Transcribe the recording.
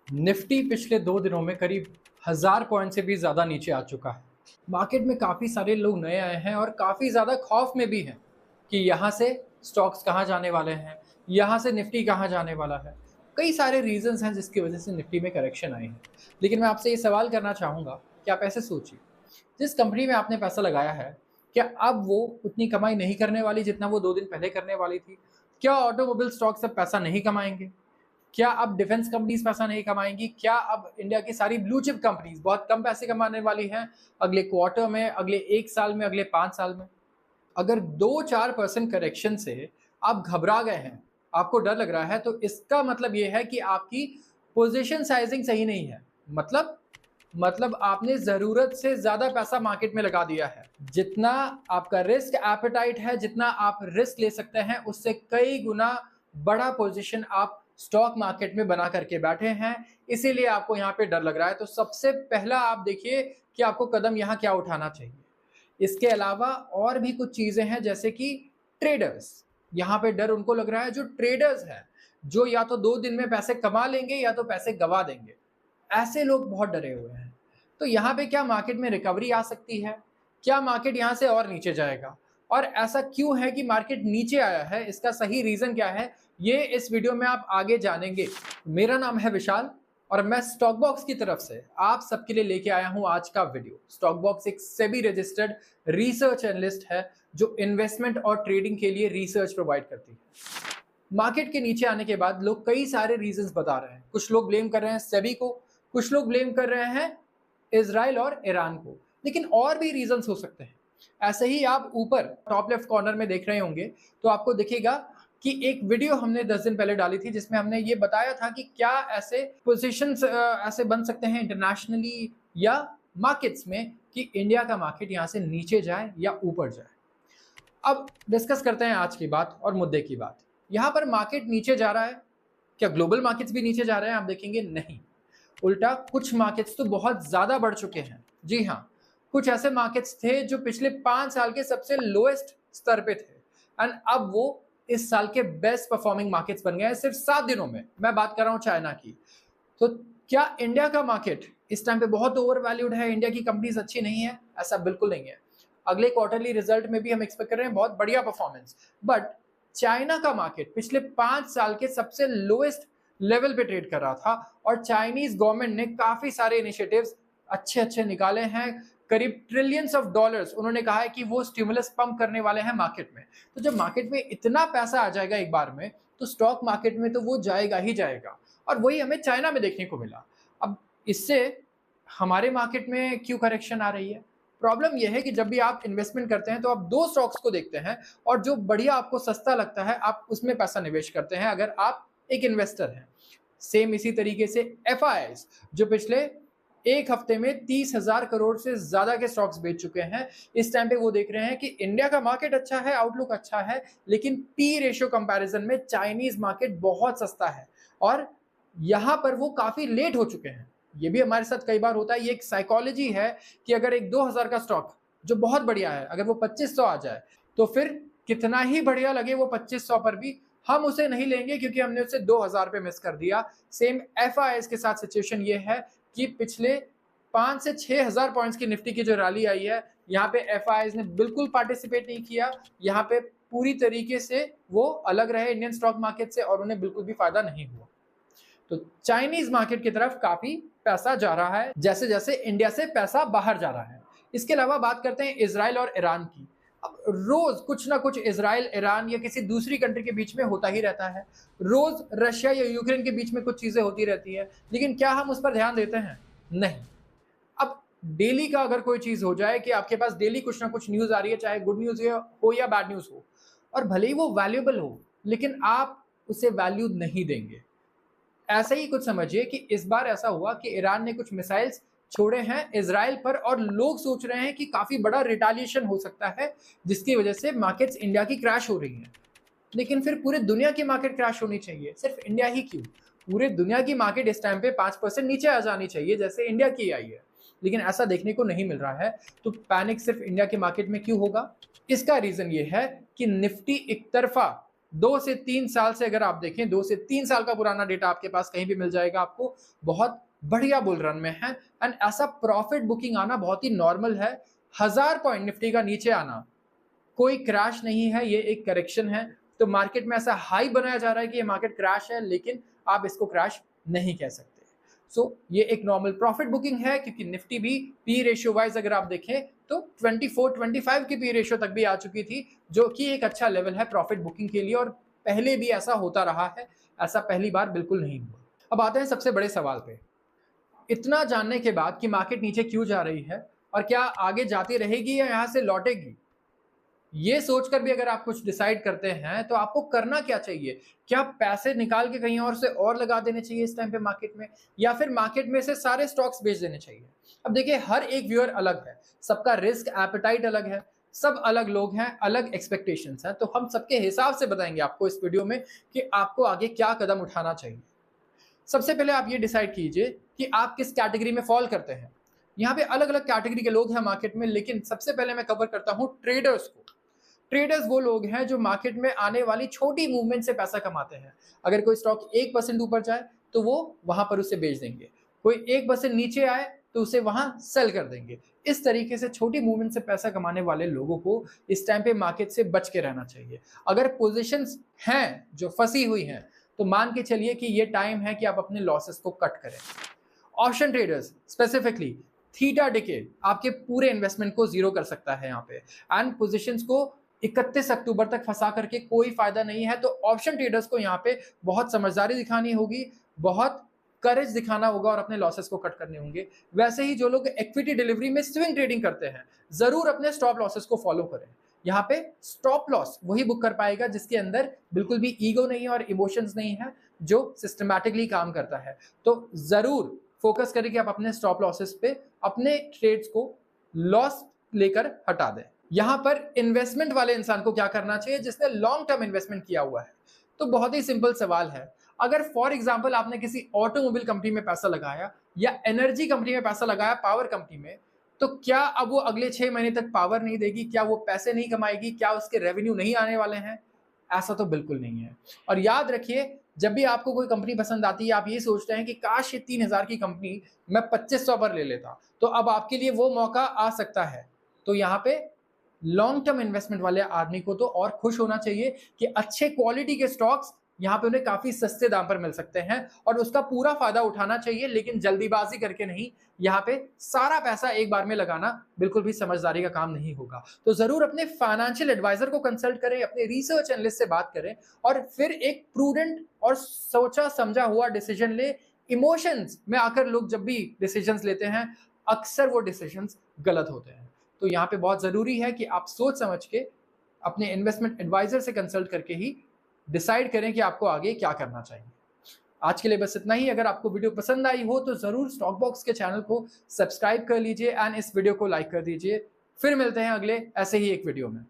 Nifty पिछले 2 दिनों में करीब 1000 पॉइंट से भी ज़्यादा नीचे आ चुका है। मार्केट में काफ़ी सारे लोग नए आए हैं और काफ़ी ज़्यादा खौफ में भी हैं कि यहाँ से स्टॉक्स कहाँ जाने वाले हैं, यहाँ से निफ्टी कहाँ जाने वाला है। कई सारे रीज़न्स हैं जिसकी वजह से निफ्टी में करेक्शन आई है। लेकिन मैं आपसे ये सवाल करना चाहूँगा कि आप ऐसे सोचिए, जिस कंपनी में आपने पैसा लगाया है, क्या अब वो उतनी कमाई नहीं करने वाली जितना वो 2 दिन पहले करने वाली थी? क्या ऑटोमोबाइल स्टॉक्स अब पैसा नहीं कमाएँगे? क्या अब डिफेंस कंपनीज पैसा नहीं कमाएंगी? क्या अब इंडिया की सारी ब्लू चिप कंपनीज बहुत कम पैसे कमाने वाली हैं अगले क्वार्टर में, अगले 1 साल में, अगले 5 साल में? अगर 2-4% करेक्शन से आप घबरा गए हैं, आपको डर लग रहा है, तो इसका मतलब ये है कि आपकी पोजीशन साइजिंग सही नहीं है। मतलब आपने ज़रूरत से ज़्यादा पैसा मार्केट में लगा दिया है। जितना आपका रिस्क एपेटाइट है, जितना आप रिस्क ले सकते हैं, उससे कई गुना बड़ा पोजीशन आप स्टॉक मार्केट में बना करके बैठे हैं, इसीलिए आपको यहाँ पे डर लग रहा है। तो सबसे पहला आप देखिए कि आपको कदम यहाँ क्या उठाना चाहिए। इसके अलावा और भी कुछ चीज़ें हैं जैसे कि ट्रेडर्स, यहाँ पे डर उनको लग रहा है जो ट्रेडर्स हैं, जो या तो 2 दिन में पैसे कमा लेंगे या तो पैसे गँवा देंगे। ऐसे लोग बहुत डरे हुए हैं। तो यहाँ पे क्या मार्केट में रिकवरी आ सकती है? क्या मार्केट यहाँ से और नीचे जाएगा? और ऐसा क्यों है कि मार्केट नीचे आया है? इसका सही रीज़न क्या है? ये इस वीडियो में आप आगे जानेंगे। मेरा नाम है विशाल और मैं स्टॉक बॉक्स की तरफ से आप सबके लिए लेके आया हूँ आज का वीडियो। स्टॉक बॉक्स एक सेबी रजिस्टर्ड रिसर्च एनालिस्ट है जो इन्वेस्टमेंट और ट्रेडिंग के लिए रिसर्च प्रोवाइड करती है। मार्केट के नीचे आने के बाद लोग कई सारे रीजंस बता रहे हैं। कुछ लोग ब्लेम कर रहे हैं सेबी को, कुछ लोग ब्लेम कर रहे हैं इजराइल और ईरान को, लेकिन और भी रीजंस हो सकते हैं। ऐसे ही आप ऊपर टॉप लेफ्ट कॉर्नर में देख रहे होंगे तो आपको दिखेगा कि एक वीडियो हमने 10 दिन पहले डाली थी जिसमें हमने ये बताया था कि क्या ऐसे पोजीशंस ऐसे बन सकते हैं इंटरनेशनली या मार्केट्स में कि इंडिया का मार्केट यहाँ से नीचे जाए या ऊपर जाए। अब डिस्कस करते हैं आज की बात और मुद्दे की बात। यहाँ पर मार्केट नीचे जा रहा है, क्या ग्लोबल मार्केट्स भी नीचे जा रहे हैं? आप देखेंगे नहीं, उल्टा कुछ मार्केट्स तो बहुत ज़्यादा बढ़ चुके हैं। जी हाँ, कुछ ऐसे मार्केट्स थे जो पिछले 5 साल के सबसे लोएस्ट स्तर पे थे एंड अब वो इस साल के बेस्ट परफॉर्मिंग मार्केट्स बन गए हैं सिर्फ 7 दिनों में। मैं बात कर रहा हूँ चाइना की। तो क्या इंडिया का मार्केट इस टाइम पे बहुत ओवर वैल्यूड है, इंडिया की कंपनीज अच्छी नहीं है? ऐसा बिल्कुल नहीं है। अगले क्वार्टरली रिजल्ट में भी हम एक्सपेक्ट कर रहे हैं बहुत बढ़िया परफॉर्मेंस, बट चाइना का मार्केट पिछले 5 साल के सबसे लोएस्ट लेवल पे ट्रेड कर रहा था और चाइनीज गवर्नमेंट ने काफी सारे इनिशिएटिव्स अच्छे अच्छे निकाले हैं। करीब ट्रिलियंस ऑफ डॉलर्स उन्होंने कहा है कि वो स्टिमुलस पंप करने वाले हैं मार्केट में। तो जब मार्केट में इतना पैसा आ जाएगा एक बार में, तो स्टॉक मार्केट में तो वो जाएगा ही जाएगा और वही हमें चाइना में देखने को मिला। अब इससे हमारे मार्केट में क्यों करेक्शन आ रही है? प्रॉब्लम यह है कि जब भी आप इन्वेस्टमेंट करते हैं तो आप 2 स्टॉक्स को देखते हैं और जो बढ़िया आपको सस्ता लगता है आप उसमें पैसा निवेश करते हैं अगर आप एक इन्वेस्टर हैं। सेम इसी तरीके से एफआईआईज जो पिछले 1 हफ्ते में 30,000 करोड़ से ज़्यादा के स्टॉक्स बेच चुके हैं, इस टाइम पे वो देख रहे हैं कि इंडिया का मार्केट अच्छा है, आउटलुक अच्छा है, लेकिन पी रेशियो कंपैरिजन में चाइनीज़ मार्केट बहुत सस्ता है और यहाँ पर वो काफ़ी लेट हो चुके हैं। ये भी हमारे साथ कई बार होता है, ये एक साइकोलॉजी है कि अगर एक 2000 का स्टॉक जो बहुत बढ़िया है, अगर वो 2500 आ जाए, तो फिर कितना ही बढ़िया लगे वो 2500 पर भी हम उसे नहीं लेंगे क्योंकि हमने उसे 2000 पे मिस कर दिया। सेम एफआईआईज के साथ सिचुएशन ये है कि पिछले 5 से 6000 पॉइंट्स की निफ्टी की जो रैली आई है, यहाँ पे एफआईआईज ने बिल्कुल पार्टिसिपेट नहीं किया। यहाँ पे पूरी तरीके से वो अलग रहे इंडियन स्टॉक मार्केट से और उन्हें बिल्कुल भी फायदा नहीं हुआ। तो चाइनीज मार्केट की तरफ काफी पैसा जा रहा है जैसे जैसे इंडिया से पैसा बाहर जा रहा है। इसके अलावा बात करते हैं इजराइल और ईरान की। अब रोज कुछ ना कुछ इजराइल, ईरान या किसी दूसरी कंट्री के बीच में होता ही रहता है। रोज रशिया या यूक्रेन के बीच में कुछ चीजें होती रहती है, लेकिन क्या हम उस पर ध्यान देते हैं? नहीं। अब डेली का अगर कोई चीज हो जाए कि आपके पास डेली कुछ ना कुछ न्यूज आ रही है, चाहे गुड न्यूज हो या बैड न्यूज हो, और भले ही वो वैल्यूएबल हो, लेकिन आप उसे वैल्यू नहीं देंगे। ऐसा ही कुछ समझिए कि इस बार ऐसा हुआ कि ईरान ने कुछ मिसाइल्स छोड़े हैं इजराइल पर और लोग सोच रहे हैं कि काफी बड़ा रिटालिएशन हो सकता है जिसकी वजह से मार्केट्स इंडिया की क्रैश हो रही हैं। लेकिन फिर पूरे दुनिया की मार्केट क्रैश होनी चाहिए, सिर्फ इंडिया ही क्यों? पूरे दुनिया की मार्केट इस टाइम पे 5% नीचे आ जानी चाहिए जैसे इंडिया की आई है, लेकिन ऐसा देखने को नहीं मिल रहा है। तो पैनिक सिर्फ इंडिया के मार्केट में क्यों होगा? इसका रीजन ये है कि निफ्टी एक तरफा 2 से 3 साल से अगर आप देखें, 2 से 3 साल का पुराना डेटा आपके पास कहीं भी मिल जाएगा आपको, बहुत बढ़िया बुल रन में है। एंड ऐसा प्रॉफिट बुकिंग आना बहुत ही नॉर्मल है। 1000 पॉइंट निफ्टी का नीचे आना कोई क्रैश नहीं है, ये एक करेक्शन है। तो मार्केट में ऐसा हाई बनाया जा रहा है कि ये मार्केट क्रैश है, लेकिन आप इसको क्रैश नहीं कह सकते। ये एक नॉर्मल प्रॉफिट बुकिंग है, क्योंकि निफ्टी भी पी रेशियो वाइज अगर आप देखें तो 24-25 की पी रेशियो तक भी आ चुकी थी, जो कि एक अच्छा लेवल है प्रॉफिट बुकिंग के लिए, और पहले भी ऐसा होता रहा है, ऐसा पहली बार बिल्कुल नहीं हुआ। अब आते हैं सबसे बड़े सवाल पे। इतना जानने के बाद कि मार्केट नीचे क्यों जा रही है और क्या आगे जाती रहेगी या यहां से लौटेगी, ये सोचकर भी अगर आप कुछ डिसाइड करते हैं तो आपको करना क्या चाहिए? क्या पैसे निकाल के कहीं और से और लगा देने चाहिए इस टाइम पे मार्केट में, या फिर मार्केट में से सारे स्टॉक्स बेच देने चाहिए? अब देखिए, हर एक व्यूअर अलग है, सबका रिस्क एपेटाइट अलग है, सब अलग लोग हैं, अलग एक्सपेक्टेशंस हैं। तो हम सबके हिसाब से बताएंगे आपको इस वीडियो में कि आपको आगे क्या कदम उठाना चाहिए। सबसे पहले आप ये डिसाइड कीजिए कि आप किस कैटेगरी में फॉल करते हैं। यहाँ पे अलग अलग कैटेगरी के लोग हैं मार्केट में, लेकिन सबसे पहले मैं कवर करता हूँ ट्रेडर्स को। ट्रेडर्स वो लोग हैं जो मार्केट में आने वाली छोटी मूवमेंट से पैसा कमाते हैं। अगर कोई स्टॉक 1% ऊपर जाए तो वो वहां पर उसे बेच देंगे, कोई 1% नीचे आए तो उसे वहां सेल कर देंगे। इस तरीके से छोटी मूवमेंट से पैसा कमाने वाले लोगों को इस टाइम पे मार्केट से बच के रहना चाहिए। अगर पोजीशंस हैं जो फंसी हुई हैं तो मान के चलिए कि ये टाइम है कि आप अपने लॉसेस को कट करें। Option traders specifically theta decay आपके पूरे इन्वेस्टमेंट को जीरो कर सकता है यहाँ पे, एंड पोजीशंस को 31 अक्टूबर तक फंसा करके कोई फायदा नहीं है। तो ऑप्शन ट्रेडर्स को यहाँ पे बहुत समझदारी दिखानी होगी, बहुत करेज दिखाना होगा और अपने लॉसेस को कट करने होंगे। वैसे ही जो लोग इक्विटी डिलीवरी में स्विंग ट्रेडिंग करते हैं, जरूर अपने स्टॉप लॉसेस को फॉलो करें। यहाँ पे स्टॉप लॉस वही बुक कर पाएगा जिसके अंदर बिल्कुल भी ईगो नहीं है और इमोशंस नहीं है, जो सिस्टमैटिकली काम करता है। तो जरूर फोकस करें कि आप अपने स्टॉप लॉसेस पे अपने ट्रेड्स को लॉस लेकर हटा दें। यहां पर इन्वेस्टमेंट वाले इंसान को क्या करना चाहिए जिसने लॉन्ग टर्म इन्वेस्टमेंट किया हुआ है? तो बहुत ही सिंपल सवाल है। अगर फॉर एग्जांपल आपने किसी ऑटोमोबाइल कंपनी में पैसा लगाया या एनर्जी कंपनी में पैसा लगाया, पावर कंपनी में, तो क्या अब वो अगले 6 महीने तक पावर नहीं देगी? क्या वो पैसे नहीं कमाएगी? क्या उसके रेवेन्यू नहीं आने वाले हैं? ऐसा तो बिल्कुल नहीं है। और याद रखिए, जब भी आपको कोई कंपनी पसंद आती है, आप ये सोचते हैं कि काश ये 3000 की कंपनी मैं 2500 पर ले लेता, तो अब आपके लिए वो मौका आ सकता है। तो यहाँ पे लॉन्ग टर्म इन्वेस्टमेंट वाले आदमी को तो और खुश होना चाहिए कि अच्छे क्वालिटी के स्टॉक्स यहाँ पे उन्हें काफी सस्ते दाम पर मिल सकते हैं और उसका पूरा फायदा उठाना चाहिए, लेकिन जल्दीबाजी करके नहीं। यहाँ पे सारा पैसा एक बार में लगाना बिल्कुल भी समझदारी का काम नहीं होगा। तो जरूर अपने फाइनेंशियल एडवाइजर को कंसल्ट करें, अपने रिसर्च एनालिस्ट से बात करें और फिर एक प्रूडेंट और सोचा समझा हुआ डिसीजन ले। इमोशंस में आकर लोग जब भी डिसीजंस लेते हैं, अक्सर वो डिसीजंस गलत होते हैं। तो यहाँ पे बहुत जरूरी है कि आप सोच समझ के अपने इन्वेस्टमेंट एडवाइजर से कंसल्ट करके ही डिसाइड करें कि आपको आगे क्या करना चाहिए। आज के लिए बस इतना ही। अगर आपको वीडियो पसंद आई हो तो जरूर स्टॉक बॉक्स के चैनल को सब्सक्राइब कर लीजिए एंड इस वीडियो को लाइक कर दीजिए। फिर मिलते हैं अगले ऐसे ही एक वीडियो में।